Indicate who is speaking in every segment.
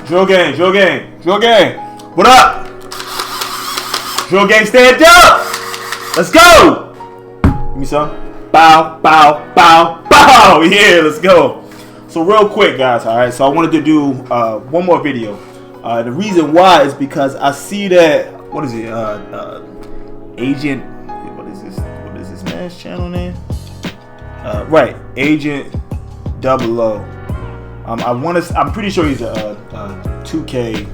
Speaker 1: Drill gang. What up? Drill gang, stand up. Let's go. Give me some. Bow. Yeah, let's go. So real quick, guys. All right. So I wanted to do one more video. The reason why is because I see that. What is it? Agent. What is this man's channel name? Right, Agent 00. I'm pretty sure he's a 2K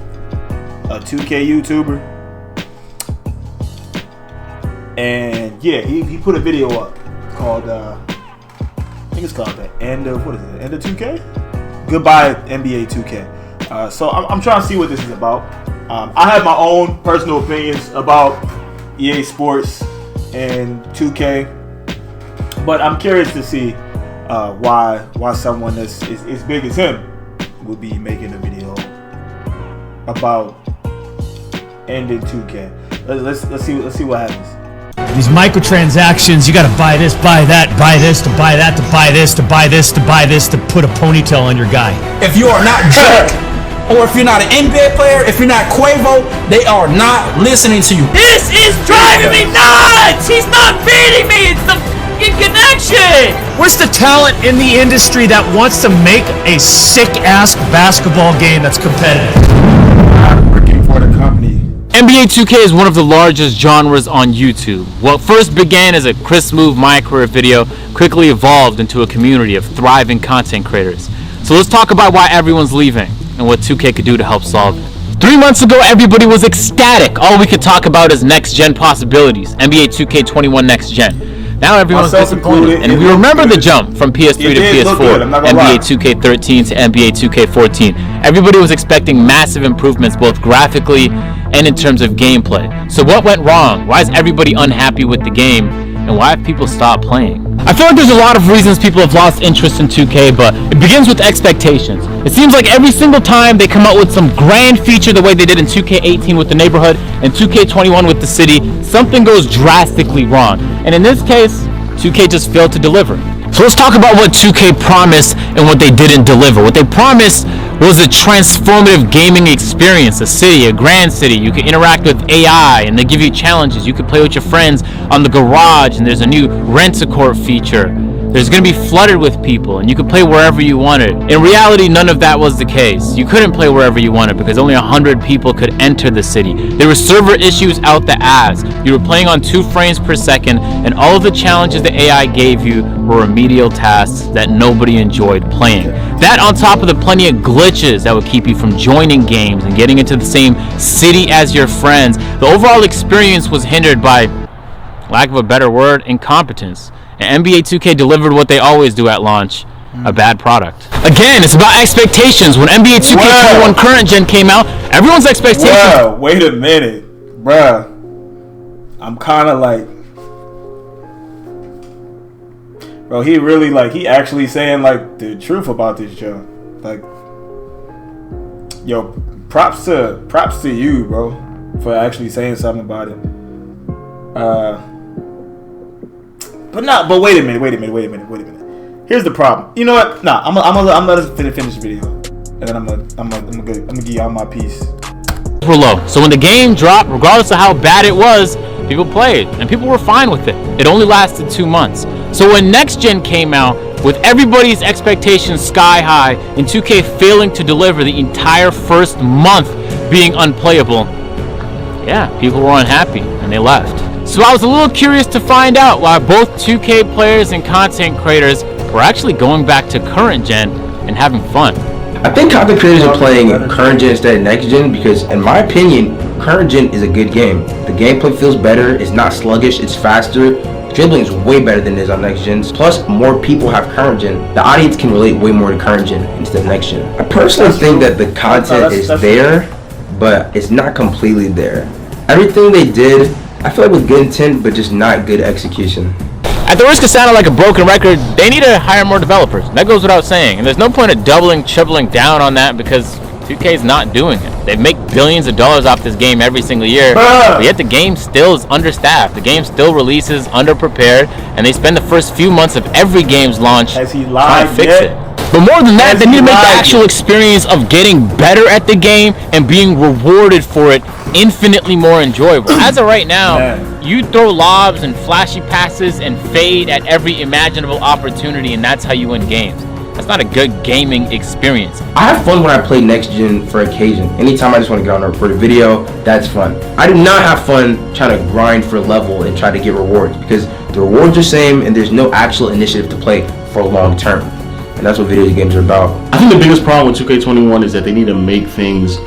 Speaker 1: YouTuber. And yeah, he put a video up called I think it's called the end of 2K? Goodbye NBA 2K. So I'm trying to see what this is about. I have my own personal opinions about EA Sports and 2K, but I'm curious to see why someone that's as big as him would be making a video about ending 2K. Let's see what happens.
Speaker 2: These microtransactions, you gotta buy this, buy that, buy this, to buy that, to buy this, to buy this, to buy this, to put a ponytail on your guy.
Speaker 3: If you are not Drake, or if you're not an NBA player, if you're not Quavo, they are not listening to you.
Speaker 4: This is driving me nuts! He's not beating me! It's the fucking connection!
Speaker 2: Where's the talent in the industry that wants to make a sick-ass basketball game that's competitive?
Speaker 1: I'm working for the company.
Speaker 4: NBA 2K is one of the largest genres on YouTube. What first began as a Chris Move microwave video quickly evolved into a community of thriving content creators. So let's talk about why everyone's leaving and what 2K could do to help solve it. 3 months ago, everybody was ecstatic. All we could talk about is next-gen possibilities. NBA 2K21 Next Gen. Now everyone's disappointed, and we remember the jump from PS3 to PS4, NBA 2K13 to NBA 2K14. Everybody was expecting massive improvements both graphically and in terms of gameplay. So what went wrong? Why is everybody unhappy with the game? And why have people stopped playing? I feel like there's a lot of reasons people have lost interest in 2K, but it begins with expectations. It seems like every single time they come out with some grand feature the way they did in 2K18 with the neighborhood and 2K21 with the city, something goes drastically wrong. And in this case, 2K just failed to deliver. So let's talk about what 2K promised and what they didn't deliver. What they promised was a transformative gaming experience, a city, a grand city. You could interact with AI and they give you challenges. You could play with your friends on the garage and there's a new rent-a-court feature. There's going to be flooded with people and you could play wherever you wanted. In reality, none of that was the case. You couldn't play wherever you wanted because only 100 people could enter the city. There were server issues out the ass. You were playing on 2 frames per second and all of the challenges the AI gave you were remedial tasks that nobody enjoyed playing. That on top of the plenty of glitches that would keep you from joining games and getting into the same city as your friends, the overall experience was hindered by, lack of a better word, incompetence. And NBA 2K delivered what they always do at launch, a bad product. Again, it's about expectations. When NBA 2K21 current gen came out, everyone's expectations...
Speaker 1: Wow, wait a minute. Bruh. I'm kind of like... Bro, he really he actually saying the truth about this joke. Yo, props to you, bro, for actually saying something about it. But wait a minute. Here's the problem. You know what? Nah, I'm gonna finish the video, and then I'm gonna give y'all my piece.
Speaker 4: Were low. So when the game dropped, regardless of how bad it was, people played and people were fine with it. It only lasted 2 months. So when Next Gen came out, with everybody's expectations sky high and 2K failing to deliver the entire first month being unplayable, yeah, people were unhappy and they left. So I was a little curious to find out why both 2K players and content creators were actually going back to current gen and having fun.
Speaker 5: I think content creators are playing current gen instead of next gen because, in my opinion, current gen is a good game. The gameplay feels better, it's not sluggish, it's faster. Dribbling is way better than it is on next gens. Plus, more people have current gen. The audience can relate way more to current gen instead of next gen. I personally think that the content is there, but it's not completely there. Everything they did, I feel like with good intent, but just not good execution.
Speaker 4: At the risk of sounding like a broken record, they need to hire more developers. That goes without saying. And there's no point of tripling down on that because 2K's not doing it. They make billions of dollars off this game every single year, but yet the game still is understaffed. The game still releases underprepared, and they spend the first few months of every game's launch trying to fix it. But more than that, they need to make the actual experience of getting better at the game and being rewarded for it infinitely more enjoyable. As of right now, you throw lobs and flashy passes and fade at every imaginable opportunity, and that's how you win games. That's not a good gaming experience.
Speaker 5: I have fun when I play next gen for occasion. Anytime I just want to get on and record a video, that's fun. I do not have fun trying to grind for a level and try to get rewards, because the rewards are the same and there's no actual initiative to play for long term. And that's what video games are about.
Speaker 6: I think the biggest problem with 2K21 is that they need to make things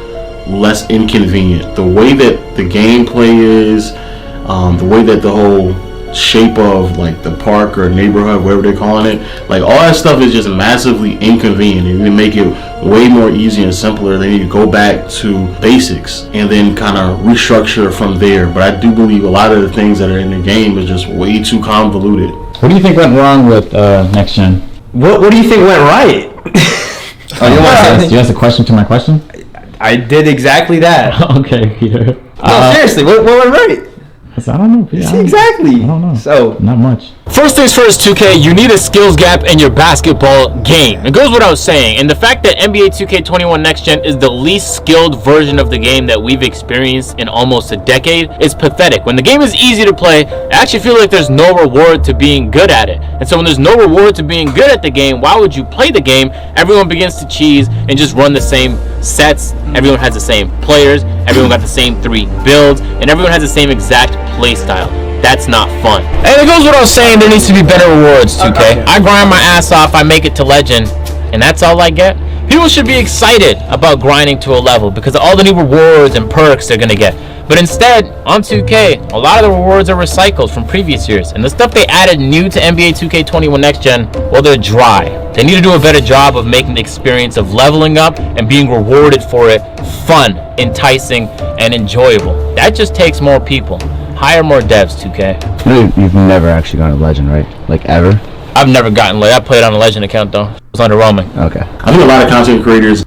Speaker 6: less inconvenient. The way that the gameplay is, the way that the whole shape of like the park or neighborhood, whatever they're calling it, like all that stuff is just massively inconvenient. They need to make it way more easy and simpler. They need to go back to basics and then kind of restructure from there. But I do believe a lot of the things that are in the game is just way too convoluted.
Speaker 7: What do you think went wrong with next gen?
Speaker 8: What do you think went right?
Speaker 7: Do you ask a question to my question?
Speaker 8: I did exactly that.
Speaker 7: Okay, Peter.
Speaker 8: No, seriously, what went right?
Speaker 7: I don't know, Peter.
Speaker 8: Exactly.
Speaker 7: I don't know.
Speaker 8: So
Speaker 7: not much.
Speaker 4: First things first, 2K, you need a skills gap in your basketball game. It goes without saying. And the fact that NBA 2K21 Next Gen is the least skilled version of the game that we've experienced in almost a decade is pathetic. When the game is easy to play, I actually feel like there's no reward to being good at it. And so when there's no reward to being good at the game, why would you play the game? Everyone begins to cheese and just run the same sets. Everyone has the same players. Everyone got the same 3 builds. And everyone has the same exact play style. That's not fun. And it goes without saying there needs to be better rewards, 2K. I grind my ass off, I make it to legend, and that's all I get. People should be excited about grinding to a level because of all the new rewards and perks they're gonna get. But instead, on 2K, a lot of the rewards are recycled from previous years, and the stuff they added new to NBA 2K21 Next Gen, well, they're dry. They need to do a better job of making the experience of leveling up and being rewarded for it fun, enticing, and enjoyable. That just takes more people. Hire more devs, 2K.
Speaker 7: You've never actually gone to Legend, right? Like ever?
Speaker 4: I've never gotten I played on a Legend account though. It was underwhelming.
Speaker 7: Okay.
Speaker 6: I think a lot of content creators.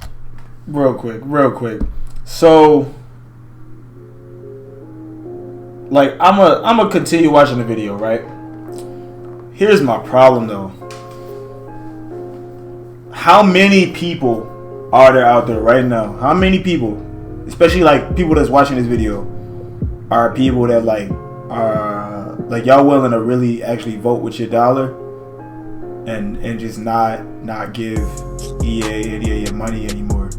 Speaker 1: Real quick. So, like, I'm a continue watching the video, right? Here's my problem though. How many people are there out there right now? How many people, especially like people that's watching this video, are people that like are like y'all willing to really actually vote with your dollar and just not give EA your money anymore?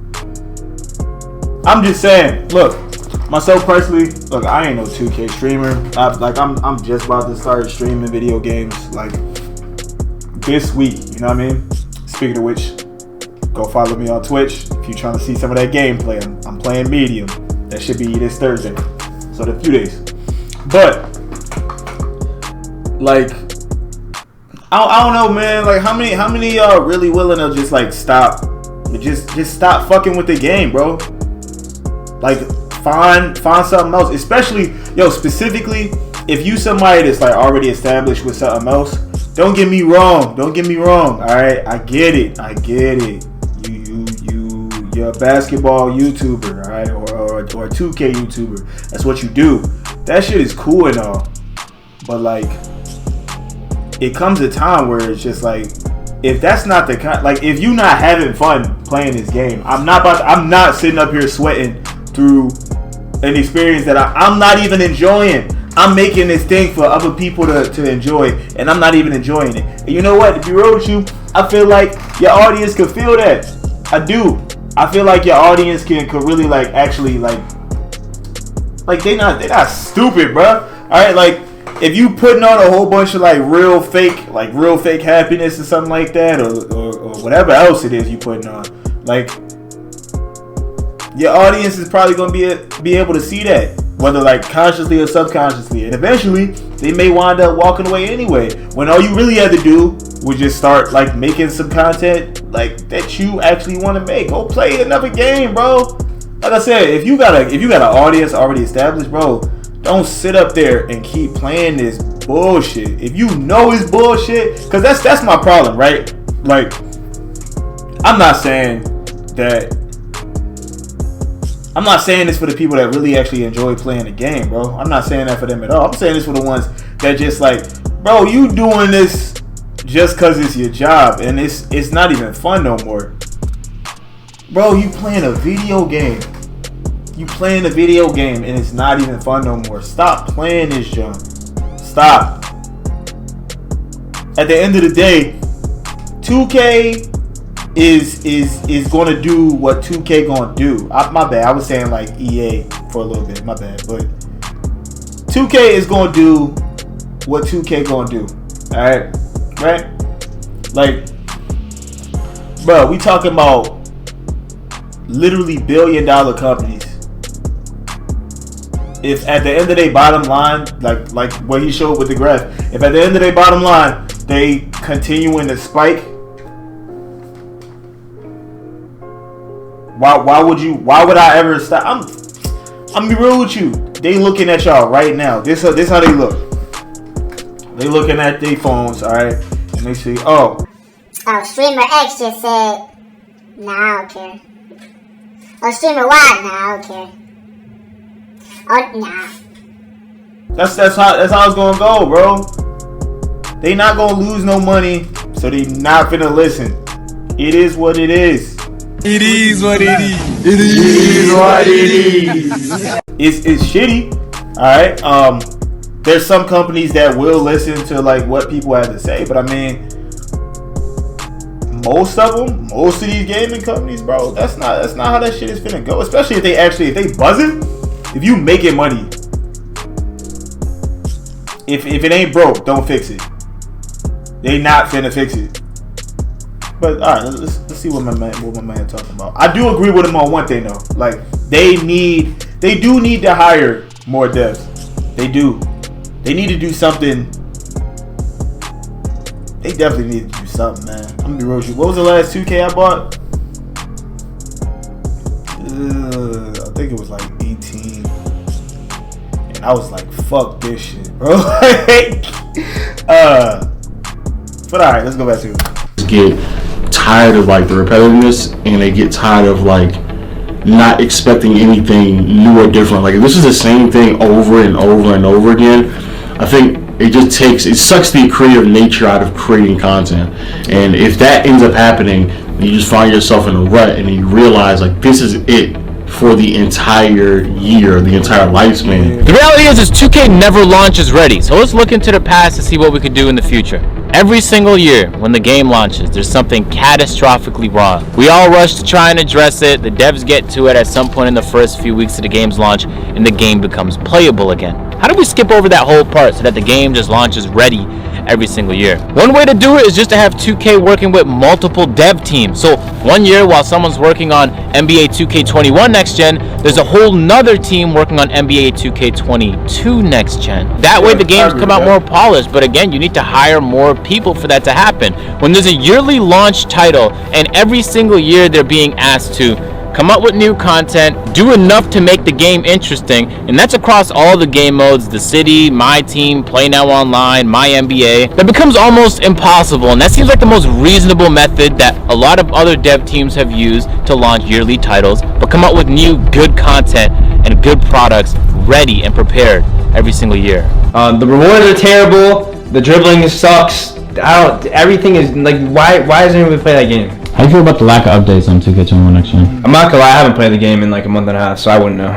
Speaker 1: I'm just saying, look, myself personally, look, I ain't no 2K streamer. I'm just about to start streaming video games like this week, you know what I mean? Speaking of which, go follow me on Twitch if you're trying to see some of that gameplay. I'm playing Medium. That should be this Thursday. So in a few days. But like I don't know, man. Like how many y'all really willing to just like stop fucking with the game, bro? Like find something else. Especially specifically if you somebody that's like already established with something else. Don't get me wrong. Alright, I get it. You're a basketball YouTuber, alright, or a 2K YouTuber. That's what you do. That shit is cool and all. But like it comes a time where it's just like, if that's not the kind, like if you not having fun playing this game, I'm not sitting up here sweating through an experience that I'm not even enjoying. I'm making this thing for other people to enjoy, and I'm not even enjoying it. And you know what? To be real with you, I feel like your audience could feel that. I do. I feel like your audience could really like actually like they're not stupid, bro. All right, like if you putting on a whole bunch of like real fake happiness or something like that, or whatever else it is you putting on, like your audience is probably gonna be able to see that, whether like consciously or subconsciously, and eventually they may wind up walking away anyway. When all you really had to do was just start like making some content like that you actually want to make. Go play another game, bro. Like I said, if you got an audience already established, bro, don't sit up there and keep playing this bullshit. If you know it's bullshit, because that's my problem, right? Like, I'm not saying this for the people that really actually enjoy playing the game, bro. I'm not saying that for them at all. I'm saying this for the ones that just like, bro, you doing this just cause it's your job, and it's not even fun no more. Bro, you playing a video game. You playing a video game and it's not even fun no more. Stop playing this junk. Stop. At the end of the day, 2K is gonna do what 2K gonna do. My bad. I was saying like EA for a little bit. My bad. But 2K is gonna do what 2K gonna do. Alright? Right? Like, bro, we talking about literally billion-dollar companies. If at the end of their bottom line, like what he showed with the graph, if at the end of their bottom line they continuing to spike, why would I ever stop? I'm be real with you. They looking at y'all right now. This how they look. They looking at their phones, alright, and they see, oh,
Speaker 9: Streamer X just said, nah, I don't care. Oh, Streamer Y, nah, I don't care. Oh, nah.
Speaker 1: That's how it's gonna go, bro. They not gonna lose no money, so they not finna listen. It is what it is.
Speaker 3: It is what it is.
Speaker 1: It is what it is. It's shitty. Alright. There's some companies that will listen to like what people have to say, but I mean, most of these gaming companies, bro, that's not how that shit is finna go. Especially if they buzzing, if you making money, if it ain't broke, don't fix it. They not finna fix it. But all right, let's see what my man talking about. I do agree with him on one thing though. Like they do need to hire more devs. They do. They need to do something. They definitely need to do something, man. I'm gonna be real with you. What was the last 2K I bought? I think it was like 18. And I was like, fuck this shit, bro. But alright, let's go back to it.
Speaker 6: Get tired of like the repetitiveness, and they get tired of like not expecting anything new or different. Like if this is the same thing over and over and over again, I think it sucks the creative nature out of creating content. And if that ends up happening, you just find yourself in a rut, and you realize like this is it for the entire year, the entire lifespan.
Speaker 4: The reality is 2K never launches ready, so let's look into the past to see what we could do in the future. Every single year, when the game launches, there's something catastrophically wrong. We all rush to try and address it, the devs get to it at some point in the first few weeks of the game's launch, and the game becomes playable again. How do we skip over that whole part so that the game just launches ready every single year? One way to do it is just to have 2K working with multiple dev teams. So one year while someone's working on NBA 2K21 next gen, there's a whole nother team working on NBA 2K22 next gen. That way the games come out more polished, but again, you need to hire more people for that to happen. When there's a yearly launch title and every single year they're being asked to come up with new content, do enough to make the game interesting, and that's across all the game modes, the city, my team, play now online, my NBA. That becomes almost impossible, and that seems like the most reasonable method that a lot of other dev teams have used to launch yearly titles, but come up with new good content and good products ready and prepared every single year.
Speaker 8: The rewards are terrible. The dribbling sucks. Everything is like, why doesn't anyone play that game?
Speaker 7: How do you feel about the lack of updates on 2K21 next gen?
Speaker 8: I'm not gonna lie, I haven't played the game in like a month and a half, so I wouldn't know.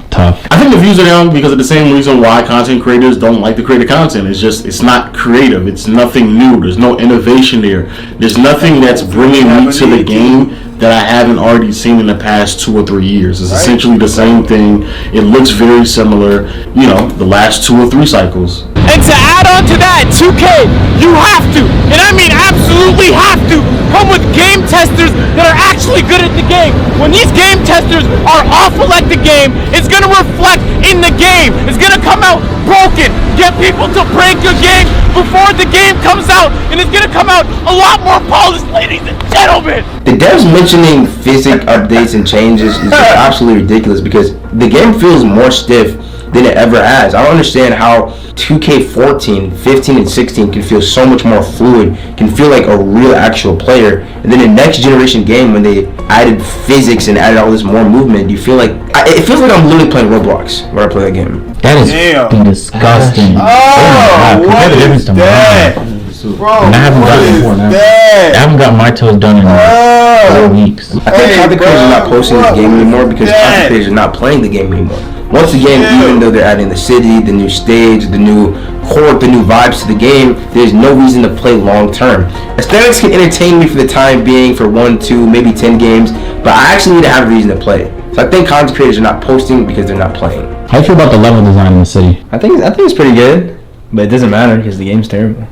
Speaker 7: Tough.
Speaker 6: I think the views are down because of the same reason why content creators don't like to create content. It's not creative. It's nothing new. There's no innovation there. There's nothing that's bringing me to the game that I haven't already seen in the past 2 or 3 years. It's essentially the same thing. It looks very similar, the last 2 or 3 cycles.
Speaker 4: And to add on to that, 2K, you have to, and I mean absolutely have to, come with game testers that are actually good at the game. When these game testers are awful at the game, it's going to reflect in the game. It's going to come out broken. Get people to break your game before the game comes out, and it's going to come out a lot more polished, ladies and gentlemen.
Speaker 5: The devs mentioning physics updates and changes is just absolutely ridiculous because the game feels more stiff than it ever has. I don't understand how 2K14, 15, and 16 can feel so much more fluid, can feel like a real actual player, and then a next generation game when they added physics and added all this more movement, you feel like it feels like I'm literally playing Roblox when I play that game.
Speaker 7: That is fucking disgusting.
Speaker 1: Oh,
Speaker 7: my God.
Speaker 1: what
Speaker 7: Compare the difference
Speaker 1: is
Speaker 7: to
Speaker 1: that?
Speaker 7: mine.
Speaker 6: games too.
Speaker 1: Bro,
Speaker 7: And I haven't
Speaker 1: what
Speaker 7: gotten
Speaker 1: is
Speaker 7: more now.
Speaker 1: that?
Speaker 7: I haven't got my toes done in like 4 weeks.
Speaker 5: I think content creators are not posting the game anymore because content creators are not playing the game anymore. Once again, even though they're adding the city, the new stage, the new court, the new vibes to the game, there's no reason to play long term. Aesthetics can entertain me for the time being for 1, 2, maybe 10 games, but I actually need to have a reason to play. So I think content creators are not posting because they're not playing.
Speaker 7: How do you feel about the level design in the city?
Speaker 8: I think it's pretty good, but it doesn't matter because the game's terrible.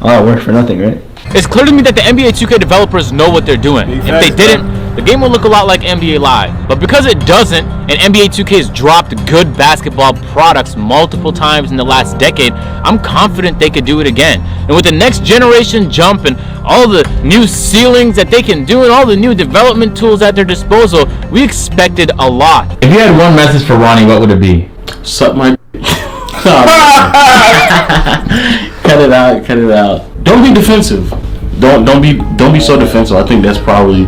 Speaker 8: All that work for nothing, right?
Speaker 4: It's clear to me that the NBA 2K developers know what they're doing. If they didn't, the game will look a lot like NBA Live. But because it doesn't, and NBA 2K has dropped good basketball products multiple times in the last decade, I'm confident they could do it again. And with the next generation jump and all the new ceilings that they can do and all the new development tools at their disposal, we expected a lot.
Speaker 7: If you had one message for Ronnie, what would it be?
Speaker 6: Suck my. Cut it out. Cut it out. Don't be defensive. Don't be so defensive. I think that's probably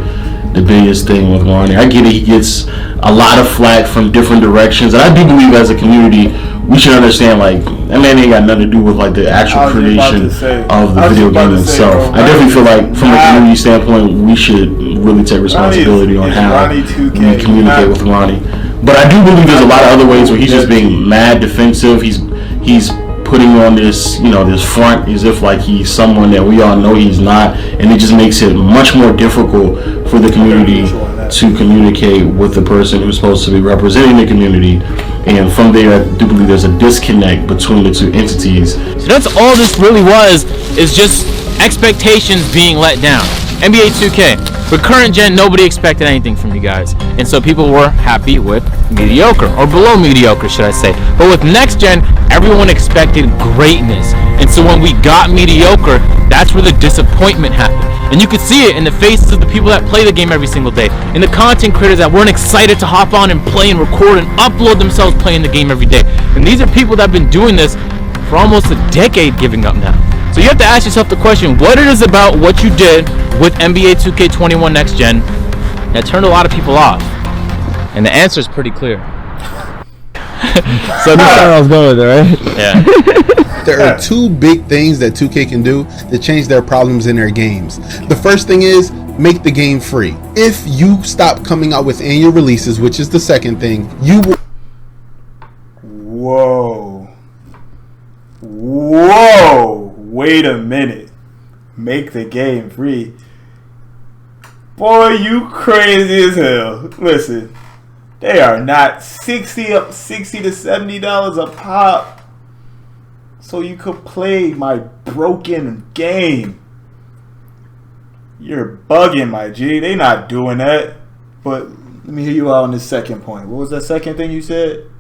Speaker 6: the biggest thing with Ronnie. I get it. He gets a lot of flack from different directions, and I do believe as a community we should understand like that man ain't got nothing to do with like the actual creation of the video game itself. I definitely feel like from a community standpoint we should really take responsibility on how we communicate with Ronnie. But I do believe there's a lot of other ways where he's just being mad defensive. He's putting on this, this front as if like he's someone that we all know he's not, and it just makes it much more difficult for the community to communicate with the person who's supposed to be representing the community. And from there, I do believe there's a disconnect between the two entities.
Speaker 4: So that's all this really was, is just expectations being let down. NBA 2K. For current gen, nobody expected anything from you guys. And so people were happy with mediocre, or below mediocre, should I say. But with next gen, everyone expected greatness. And so when we got mediocre, that's where the disappointment happened. And you could see it in the faces of the people that play the game every single day, in the content creators that weren't excited to hop on and play and record and upload themselves playing the game every day. And these are people that have been doing this for almost a decade, giving up now. So you have to ask yourself the question, what it is about what you did with NBA 2K21 Next Gen that turned a lot of people off? And the answer is pretty clear.
Speaker 10: So that's how I was going with it, right?
Speaker 4: Yeah.
Speaker 11: There are two big things that 2K can do to change their problems in their games. The first thing is make the game free. If you stop coming out with annual releases, which is the second thing, you will...
Speaker 1: Whoa, wait a minute. Make the game free. Boy, you crazy as hell. Listen, they are not $60 to $70 a pop so you could play my broken game. You're bugging, my G. They not doing that. But let me hear you out on this second point. What was that second thing you said?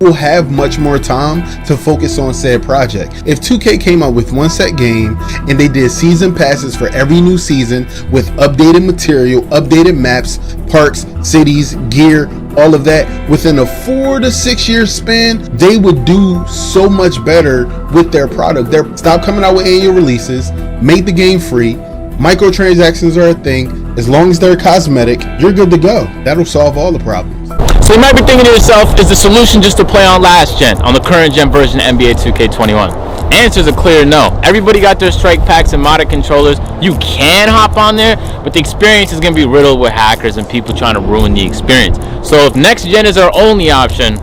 Speaker 11: Will have much more time to focus on said project. If 2K came out with one set game and they did season passes for every new season with updated material, updated maps, parks, cities, gear, all of that within a 4 to 6 year span, they would do so much better with their product. Stop coming out with annual releases, make the game free. Microtransactions are a thing. As long as they're cosmetic, you're good to go. That'll solve all the problems.
Speaker 4: So you might be thinking to yourself, is the solution just to play on last gen, on the current gen version of NBA 2K21? Answer's a clear no. Everybody got their strike packs and modded controllers. You can hop on there, but the experience is going to be riddled with hackers and people trying to ruin the experience. So if next gen is our only option,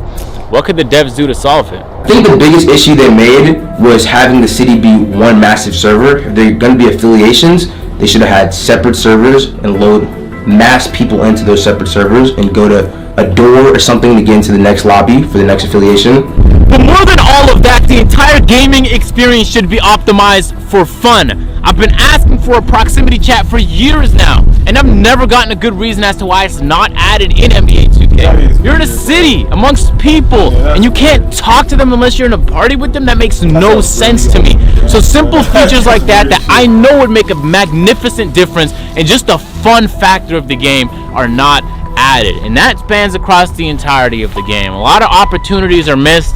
Speaker 4: what could the devs do to solve it?
Speaker 5: I think the biggest issue they made was having the city be one massive server. If they're going to be affiliations, they should have had separate servers and load mass people into those separate servers and go to a door or something to get into the next lobby for the next affiliation.
Speaker 4: But more than all of that, the entire gaming experience should be optimized for fun. I've been asking for a proximity chat for years now, and I've never gotten a good reason as to why it's not added in NBA 2K. You're in a city amongst people, and you can't talk to them unless you're in a party with them. That makes no sense to me. So simple features like that I know would make a magnificent difference and just the fun factor of the game are not added, and that spans across the entirety of the game. A lot of opportunities are missed,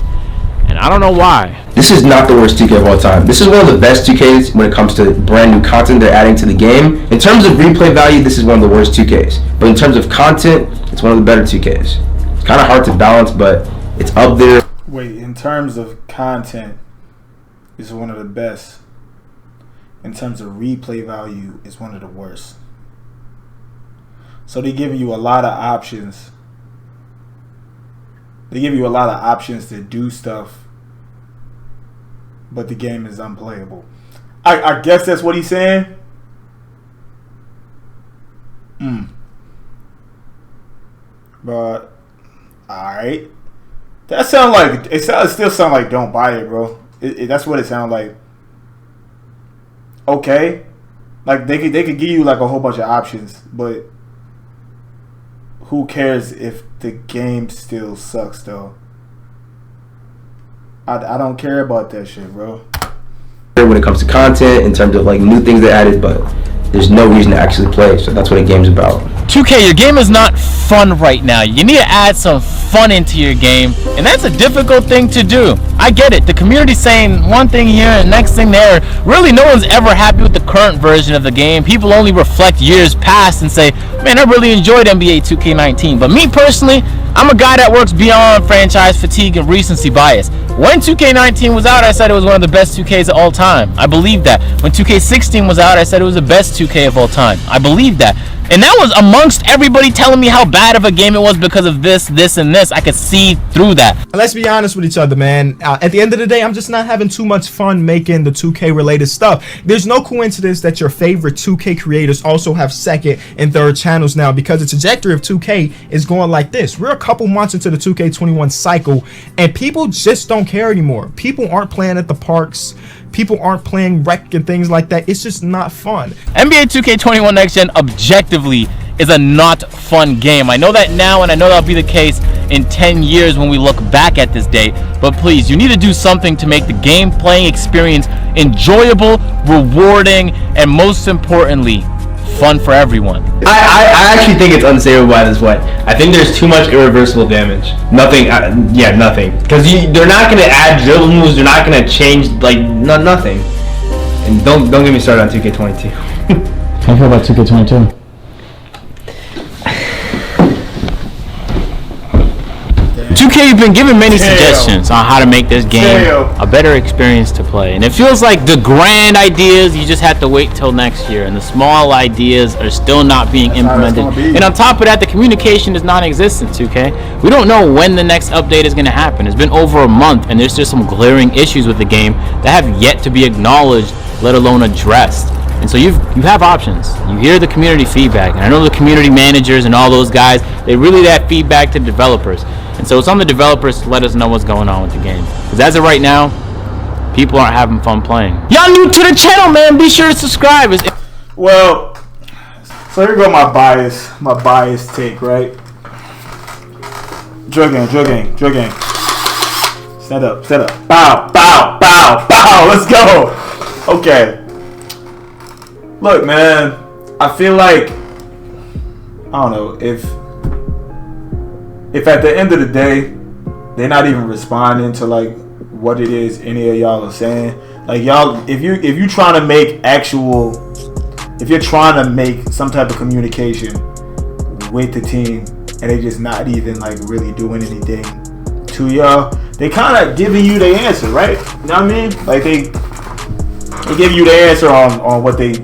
Speaker 4: and I don't know why.
Speaker 5: This is not the worst 2K of all time. This is one of the best 2Ks when it comes to brand new content they're adding to the game. In terms of replay value, this is one of the worst 2Ks. But in terms of content, it's one of the better 2Ks. It's kind of hard to balance, but it's up there.
Speaker 1: Wait, in terms of content, it's one of the best. in terms of replay value, is one of the worst. So they give you a lot of options. They give you a lot of options to do stuff, but the game is unplayable. I guess that's what he's saying. But alright. That sound like it still sound like don't buy it, bro. That's what it sounds like. Okay. Like they could give you like a whole bunch of options, but who cares if the game still sucks though? I don't care about that shit, bro.
Speaker 5: When it comes to content, in terms of like new things they added, but there's no reason to actually play. So that's what a game's about.
Speaker 4: 2K, your game is not fun right now. You need to add some fun into your game, and that's a difficult thing to do. I get it. The community's saying one thing here and next thing there. Really, no one's ever happy with the current version of the game. People only reflect years past and say, man, I really enjoyed NBA 2K19. But me personally, I'm a guy that works beyond franchise fatigue and recency bias. When 2K19 was out, I said it was one of the best 2Ks of all time. I believe that. When 2K16 was out, I said it was the best 2K of all time. I believe that. And that was amongst everybody telling me how bad of a game it was because of this, and this. I could see through that.
Speaker 12: Let's be honest with each other, man. At the end of the day, I'm just not having too much fun making the 2K related stuff. There's no coincidence that your favorite 2K creators also have second and third channels now, because the trajectory of 2K is going like this. We're a couple months into the 2K21 cycle, and people just don't care anymore. People aren't playing at the parks. People aren't playing rec and things like that. It's just not fun.
Speaker 4: NBA 2K21 Next Gen objectively is a not fun game. I know that now, and I know that'll be the case in 10 years when we look back at this date. But please, you need to do something to make the game playing experience enjoyable, rewarding, and most importantly, fun for everyone.
Speaker 8: I actually think it's unsavable by this way. I think there's too much irreversible damage. Nothing. Nothing. Because they're not gonna add dribble moves. They're not gonna change nothing. And don't get me started on 2K22.
Speaker 7: How do you feel about 2K22?
Speaker 4: 2K, you've been given many suggestions on how to make this game a better experience to play, and it feels like the grand ideas you just have to wait till next year, and the small ideas are still not being implemented. And on top of that, the communication is non-existent. 2K, we don't know when the next update is going to happen. It's been over a month, and there's just some glaring issues with the game that have yet to be acknowledged, let alone addressed. And so you have options. You hear the community feedback, and I know the community managers and all those guys, they relay that feedback to developers. And so it's on the developers to let us know what's going on with the game. Because as of right now, people aren't having fun playing. Y'all new to the channel, man. Be sure to subscribe.
Speaker 1: Well, so here go my bias take, right? Drill gang. Stand up. Bow. Let's go. Okay. Look, man, I feel like, I don't know, if at the end of the day they're not even responding to like what it is any of y'all are saying, like y'all, if you're trying to make some type of communication with the team and they just not even like really doing anything to y'all, they kind of giving you the answer, right? You know what I mean? Like they give you the answer on what they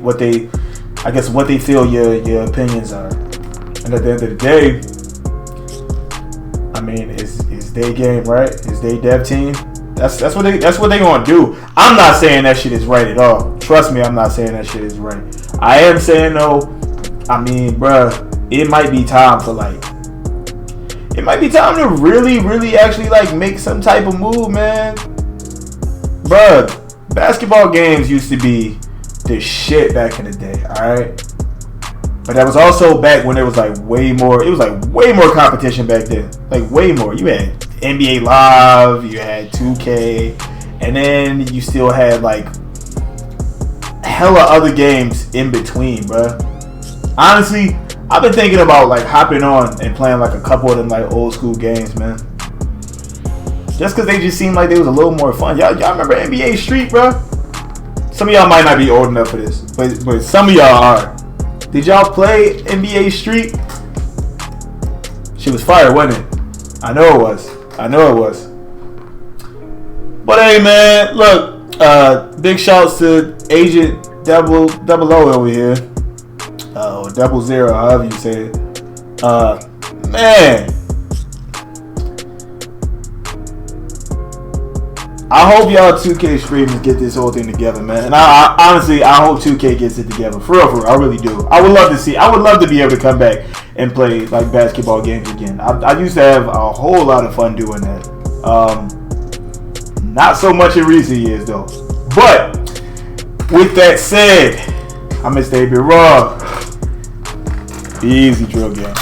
Speaker 1: I guess what they feel your opinions are. And at the end of the day, I mean, it's their game, right? It's their dev team. That's what they gonna do. I'm not saying that shit is right at all. Trust me, I'm not saying that shit is right. I am saying though, I mean, bruh, it might be time to really actually like make some type of move, man. Bruh, basketball games used to be the shit back in the day, alright? But that was also back when there was like way more competition back then. Like way more. You had NBA Live, you had 2K, and then you still had like hella other games in between, bruh. Honestly, I've been thinking about like hopping on and playing like a couple of them like old school games, man. Just cause they just seemed like they was a little more fun. Y'all remember NBA Street, bruh? Some of y'all might not be old enough for this, but some of y'all are. Did y'all play NBA Street? She was fire, wasn't it? I know it was. But hey, man, look, big shouts to Agent Double O over here. Oh, 00, however you say it. Man. I hope y'all 2K streamers get this whole thing together, man. And I honestly, I hope 2K gets it together. For real, I really do. I would love to be able to come back and play like basketball games again. I used to have a whole lot of fun doing that. Not so much in recent years though. But with that said, I'm Mr. AB Rob. Easy drill game.